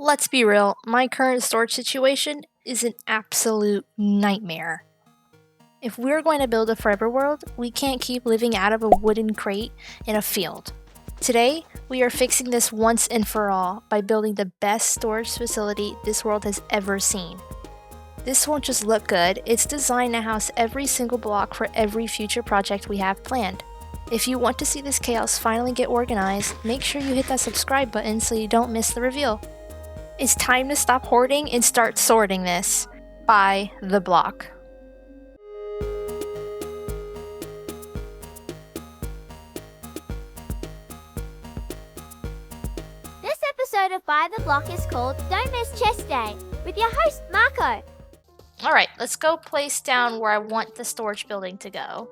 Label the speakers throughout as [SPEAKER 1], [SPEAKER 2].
[SPEAKER 1] Let's be real, my current storage situation is an absolute nightmare. If we're going to build a forever world, we can't keep living out of a wooden crate in a field. Today, we are fixing this once and for all by building the best storage facility this world has ever seen. This won't just look good, it's designed to house every single block for every future project we have planned. If you want to see this chaos finally get organized, make sure you hit that subscribe button so you don't miss the reveal. It's time to stop hoarding and start sorting this by the block.
[SPEAKER 2] This episode of By the Block is called Don't Miss Chest Day with your host Marco.
[SPEAKER 1] Alright, let's go place down where I want the storage building to go.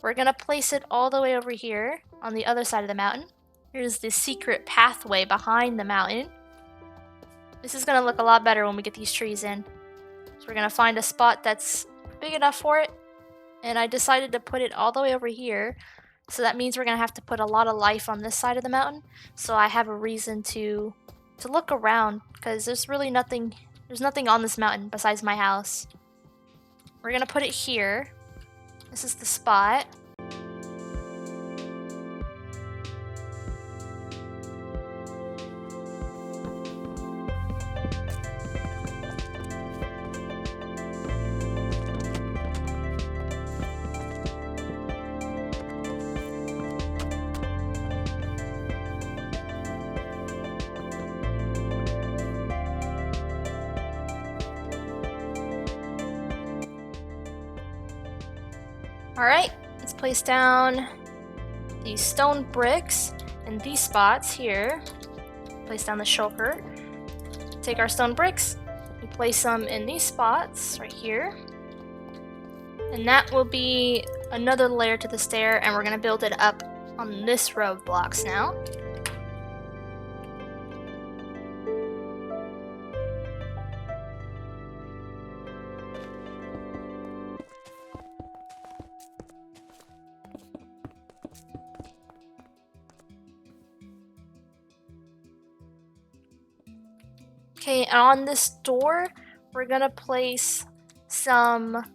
[SPEAKER 1] We're gonna place it all the way over here on the other side of the mountain. Here's the secret pathway behind the mountain. This is gonna look a lot better when we get these trees in. So we're gonna find a spot that's big enough for it. And I decided to put it all the way over here. So that means we're gonna have to put a lot of life on this side of the mountain. So I have a reason to look around, because there's really nothing on this mountain besides my house. We're gonna put it here. This is the spot. Alright, let's place down these stone bricks in these spots here. Place down the shulker. Take our stone bricks, we place them in these spots right here. And that will be another layer to the stair, and we're going to build it up on this row of blocks now. Okay, and on this door, we're gonna place some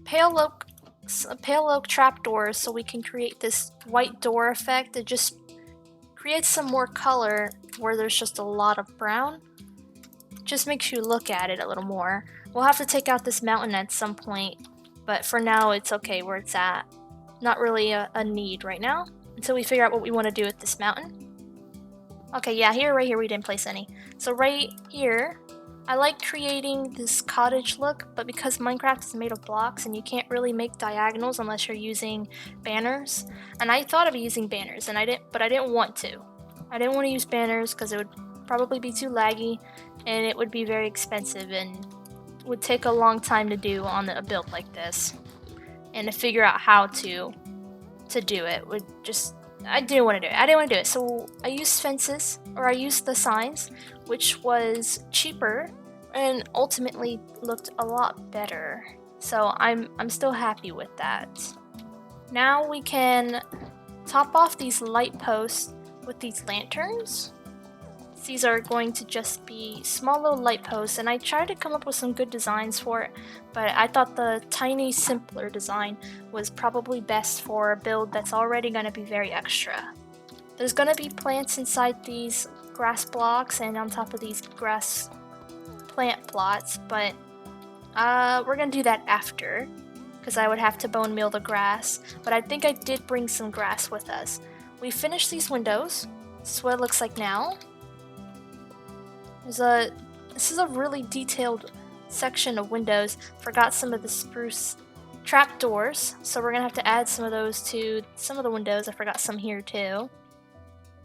[SPEAKER 1] pale oak trapdoors so we can create this white door effect. It just creates some more color where there's just a lot of brown. Just makes you look at it a little more. We'll have to take out this mountain at some point, but for now it's okay where it's at. Not really a need right now until we figure out what we want to do with this mountain. Okay, yeah, right here we didn't place any. So right here, I like creating this cottage look, but because Minecraft is made of blocks and you can't really make diagonals unless you're using banners. And I thought of using banners, and I didn't want to. I didn't want to use banners because it would probably be too laggy, and it would be very expensive, and would take a long time to do on a build like this. And to figure out how to do it would just... I didn't want to do it. So I used fences, or I used the signs, which was cheaper and ultimately looked a lot better. So I'm still happy with that. Now we can top off these light posts with these lanterns. These are going to just be small little light posts, and I tried to come up with some good designs for it, but I thought the tiny, simpler design was probably best for a build that's already going to be very extra. There's going to be plants inside these grass blocks and on top of these grass plant plots, but we're going to do that after, because I would have to bone meal the grass, but I think I did bring some grass with us. We finished these windows. This is what it looks like now. This is a really detailed section of windows. Forgot some of the spruce trapdoors, so we're gonna have to add some of those to some of the windows. I forgot some here too.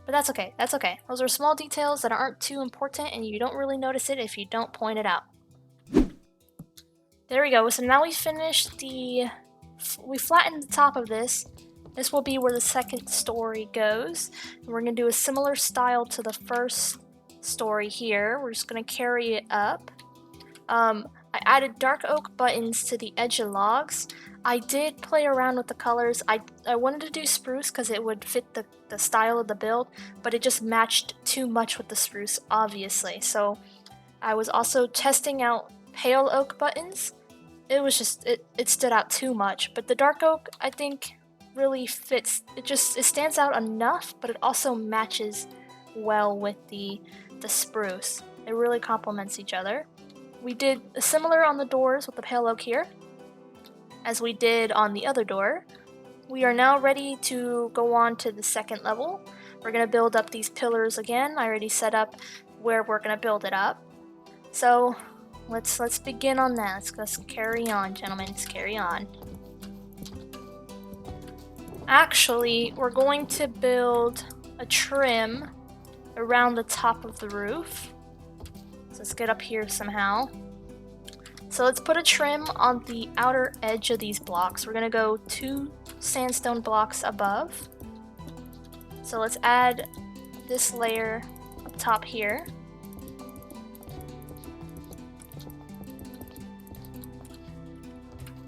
[SPEAKER 1] But that's okay, Those are small details that aren't too important, and you don't really notice it if you don't point it out. There we go, so now we finished we flattened the top of this. This will be where the second story goes. And we're gonna do a similar style to the first story here. We're just gonna carry it up. I added dark oak buttons to the edge of logs. I did play around with the colors. I wanted to do spruce because it would fit the style of the build, but it just matched too much with the spruce, obviously. So I was also testing out pale oak buttons. It was just, it stood out too much, but the dark oak, I think, really fits. It stands out enough, but it also matches well with the spruce. It really complements each other. We did similar on the doors with the pale oak here, as we did on the other door. We are now ready to go on to the second level. We're gonna build up these pillars again. I already set up where we're gonna build it up. So let's begin on that. Let's carry on, gentlemen. Let's carry on. Actually, we're going to build a trim around the top of the roof. So let's get up here somehow. So let's put a trim on the outer edge of these blocks. We're gonna go 2 sandstone blocks above. So let's add this layer up top here.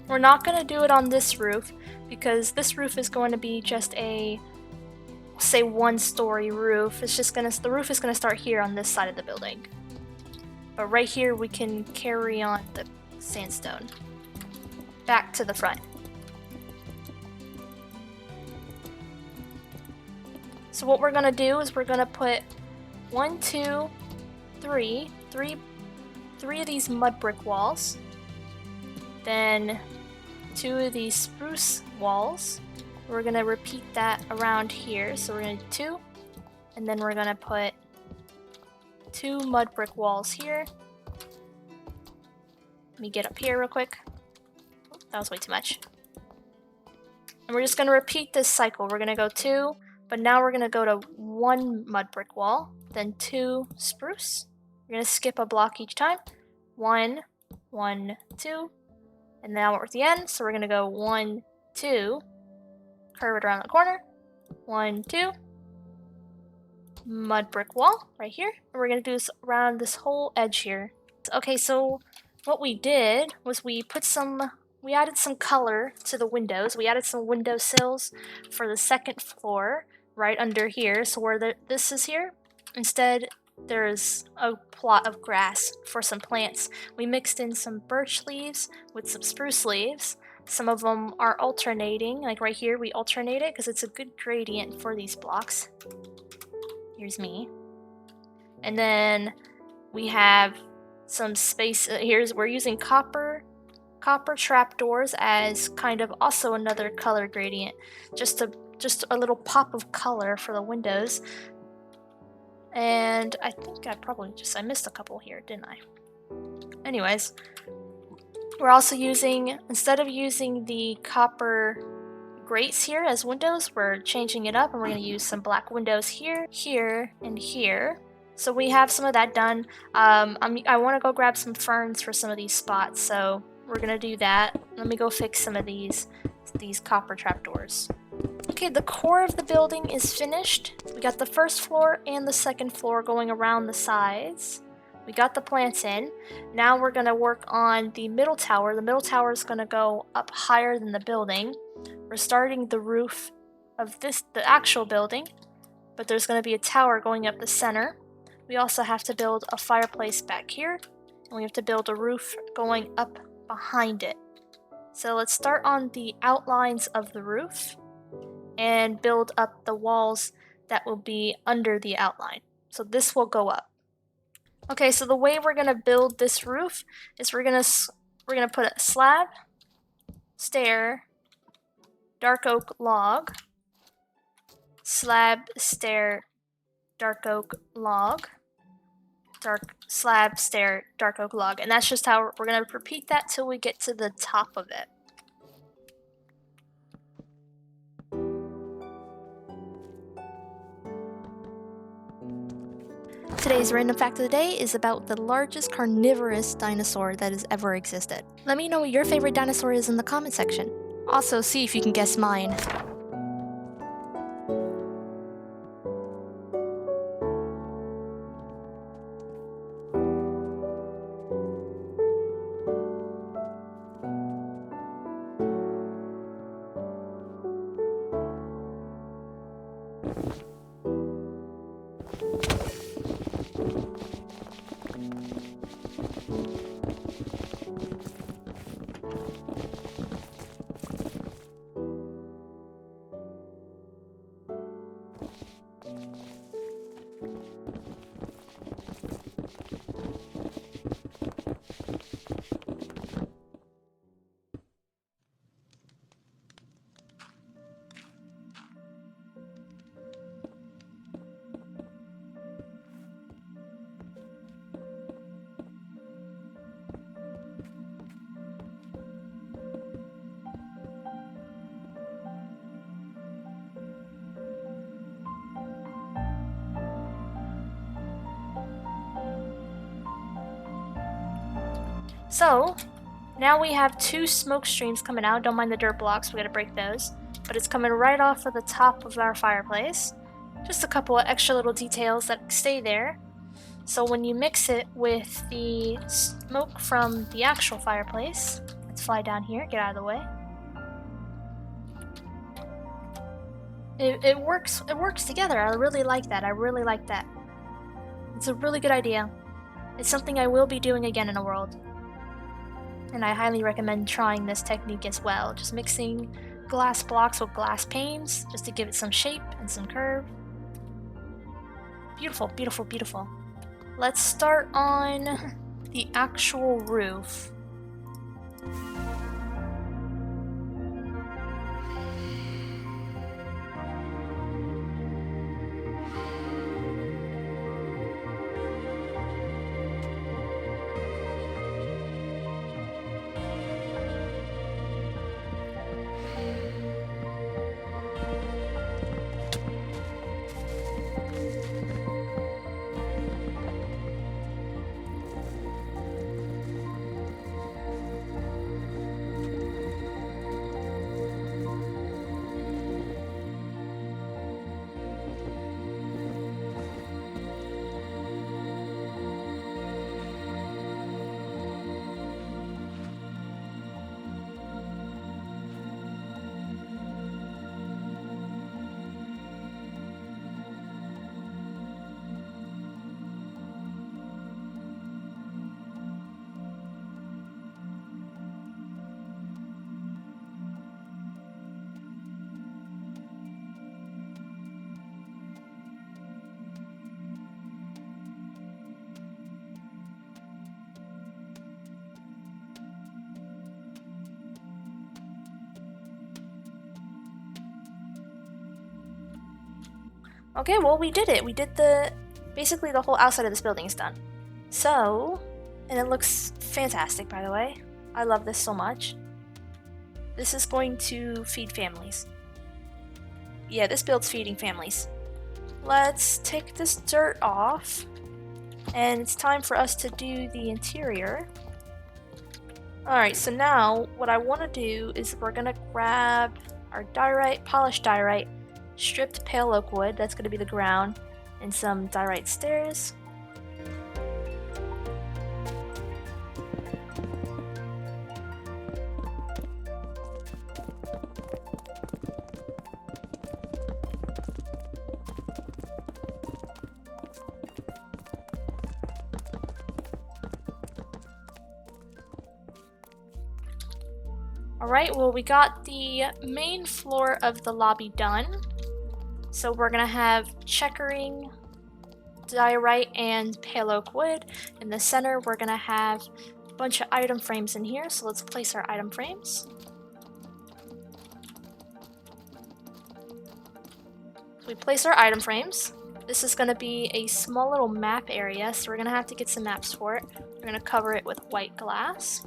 [SPEAKER 1] We're not gonna do it on this roof because this roof is going to be just a, say, 1-story roof. It's just the roof is gonna start here on this side of the building. But right here we can carry on the sandstone back to the front. So what we're gonna do is we're gonna put 1, 2, 3 of these mud brick walls, then 2 of these spruce walls. We're gonna repeat that around here. So we're gonna do 2, and then we're gonna put 2 mud brick walls here. Let me get up here real quick. That was way too much. And we're just gonna repeat this cycle. We're gonna go 2, but now we're gonna go to 1 mud brick wall, then 2 spruce. We're gonna skip a block each time. 1, 1, 2, and now we're at the end. So we're gonna go 1, 2, curve it around the corner. 1, 2, mud brick wall right here. And we're gonna do this around this whole edge here. Okay, so what we did was we added some color to the windows. We added some window sills for the second floor right under here. So where this is here, instead there's a plot of grass for some plants. We mixed in some birch leaves with some spruce leaves. Some of them are alternating, like right here we alternate it because it's a good gradient for these blocks. Here's me. And then we have some space. We're using copper trapdoors as kind of also another color gradient, just a little pop of color for the windows. And I think I missed a couple here, didn't I? Anyways, we're also using, instead of using the copper grates here as windows, we're changing it up and we're going to use some black windows here, here, and here. So we have some of that done. I want to go grab some ferns for some of these spots, so we're gonna do that. Let me go fix some of these copper trapdoors. Okay, the core of the building is finished. We got the first floor and the second floor going around the sides. We got the plants in. Now we're gonna work on the middle tower. The middle tower is gonna go up higher than the building. We're starting the roof of the actual building, but there's gonna be a tower going up the center. We also have to build a fireplace back here, and we have to build a roof going up behind it. So let's start on the outlines of the roof and build up the walls that will be under the outline. So this will go up. Okay, so the way we're gonna build this roof is we're gonna put a slab, stair, dark oak log, slab, stair, dark oak log, slab, stair, dark oak log, and that's just how we're gonna repeat that till we get to the top of it. Today's random fact of the day is about the largest carnivorous dinosaur that has ever existed. Let me know what your favorite dinosaur is in the comment section. Also, see if you can guess mine. So, now we have 2 smoke streams coming out. Don't mind the dirt blocks, we gotta break those. But it's coming right off of the top of our fireplace. Just a couple of extra little details that stay there. So when you mix it with the smoke from the actual fireplace, let's fly down here, get out of the way. It works together. I really like that. I really like that. It's a really good idea. It's something I will be doing again in a world. And I highly recommend trying this technique as well. Just mixing glass blocks with glass panes just to give it some shape and some curve. Beautiful, beautiful, beautiful. Let's start on the actual roof. Okay, well we did it. We did basically the whole outside of this building is done. So, and it looks fantastic by the way. I love this so much. This is going to feed families. Yeah, this build's feeding families. Let's take this dirt off. And it's time for us to do the interior. Alright, so now what I want to do is we're going to grab our diorite, polished diorite, stripped pale oak wood, that's going to be the ground, and some diorite stairs. Alright, well we got the main floor of the lobby done. So we're gonna have checkering, diorite, and pale oak wood. In the center we're gonna have a bunch of item frames in here, so let's place our item frames. So we place our item frames. This is gonna be a small little map area, so we're gonna have to get some maps for it. We're gonna cover it with white glass.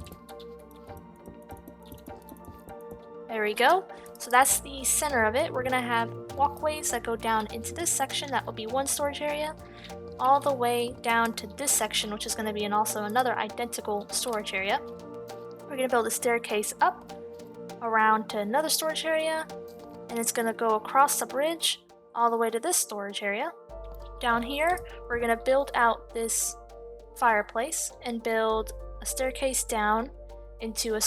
[SPEAKER 1] There we go. So that's the center of it. We're gonna have walkways that go down into this section. That will be one storage area, all the way down to this section, which is gonna be also another identical storage area. We're gonna build a staircase up around to another storage area, and it's gonna go across the bridge all the way to this storage area. Down here, we're gonna build out this fireplace and build a staircase down into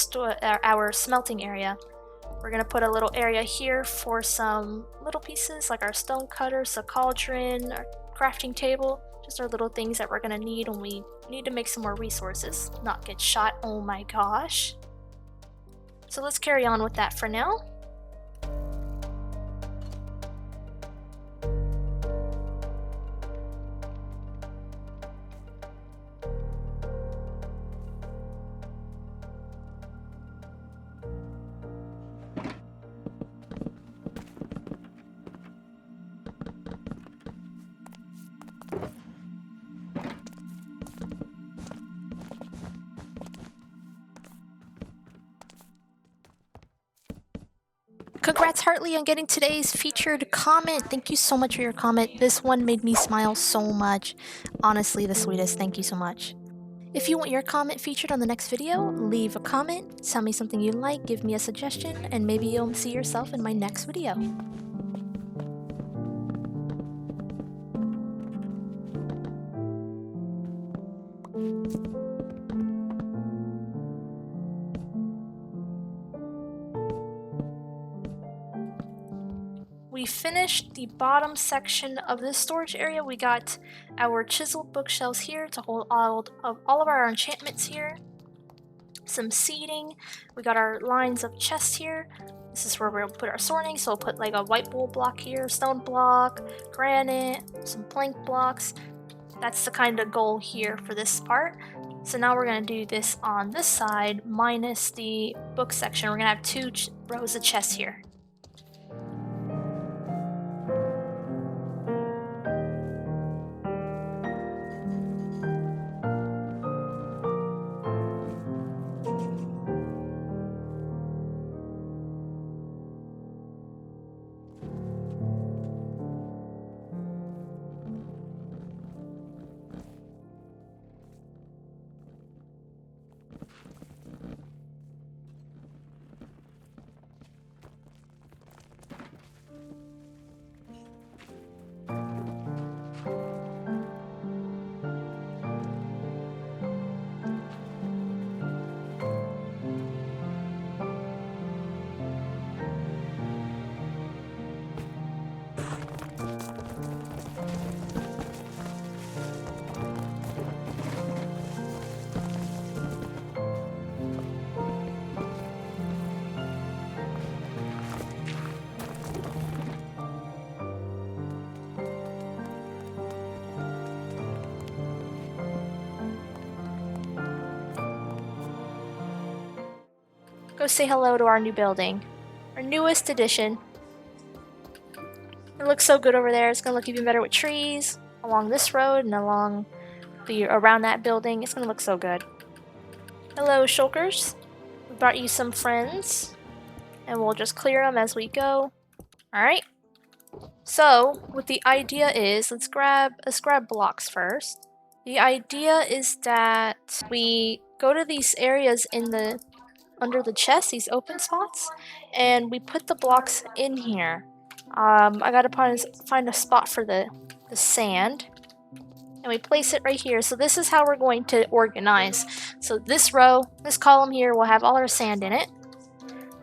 [SPEAKER 1] our smelting area. We're gonna put a little area here for some little pieces like our stone cutters, a cauldron, our crafting table, just our little things that we're gonna need when we need to make some more resources, not get shot. Oh my gosh. So let's carry on with that for now. Congrats, Hartley, on getting today's featured comment. Thank you so much for your comment. This one made me smile so much. Honestly, the sweetest. Thank you so much. If you want your comment featured on the next video, leave a comment, tell me something you like, give me a suggestion, and maybe you'll see yourself in my next video. We finished the bottom section of this storage area. We got our chiseled bookshelves here to hold all of our enchantments here. Some seating. We got our lines of chests here. This is where we'll put our sorting. So we'll put like a white wool block here, stone block, granite, some plank blocks. That's the kind of goal here for this part. So now we're going to do this on this side minus the book section. We're going to have two rows of chests here. Go say hello to our new building. Our newest addition. It looks so good over there. It's gonna look even better with trees along this road and along around that building. It's gonna look so good. Hello, shulkers. We brought you some friends, and we'll just clear them as we go. All right. So what the idea is, let's grab blocks first. The idea is that we go to these areas in the under the chest, these open spots, and we put the blocks in here. I gotta find a spot for the sand, and we place it right here. So this is how we're going to organize. So this row, this column here, will have all our sand in it.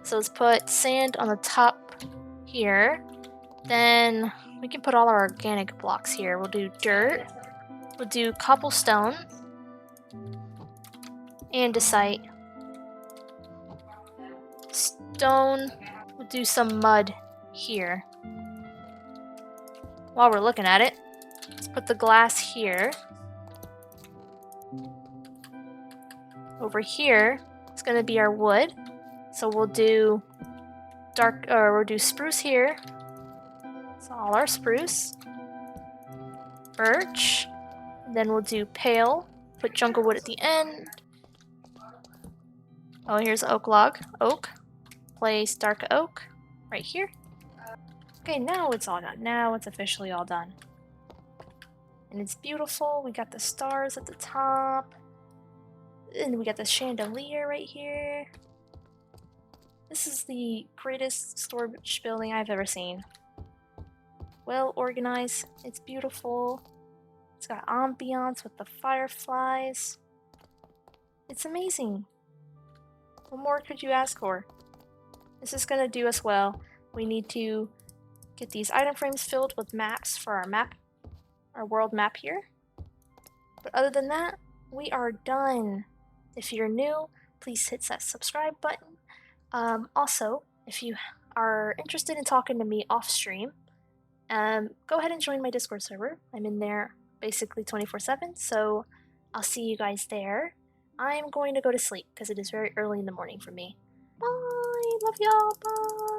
[SPEAKER 1] So let's put sand on the top here. Then we can put all our organic blocks here. We'll do dirt, we'll do cobblestone, andesite, stone, we'll do some mud here. While we're looking at it, let's put the glass here. Over here, it's gonna be our wood. So we'll do spruce here. So all our spruce. Birch. And then we'll do pale. Put jungle wood at the end. Oh, here's the oak log. Oak. Place dark oak right here. Okay, now it's all done. Now it's officially all done. And it's beautiful. We got the stars at the top. And we got the chandelier right here. This is the greatest storage building I've ever seen. Well organized. It's beautiful. It's got ambiance with the fireflies. It's amazing. What more could you ask for? This is gonna do us well. We need to get these item frames filled with maps for our world map here. But other than that, we are done. If you're new, please hit that subscribe button. Also, if you are interested in talking to me off stream, go ahead and join my Discord server. I'm in there basically 24/7, so I'll see you guys there. I'm going to go to sleep because it is very early in the morning for me. Bye! Love y'all! Bye!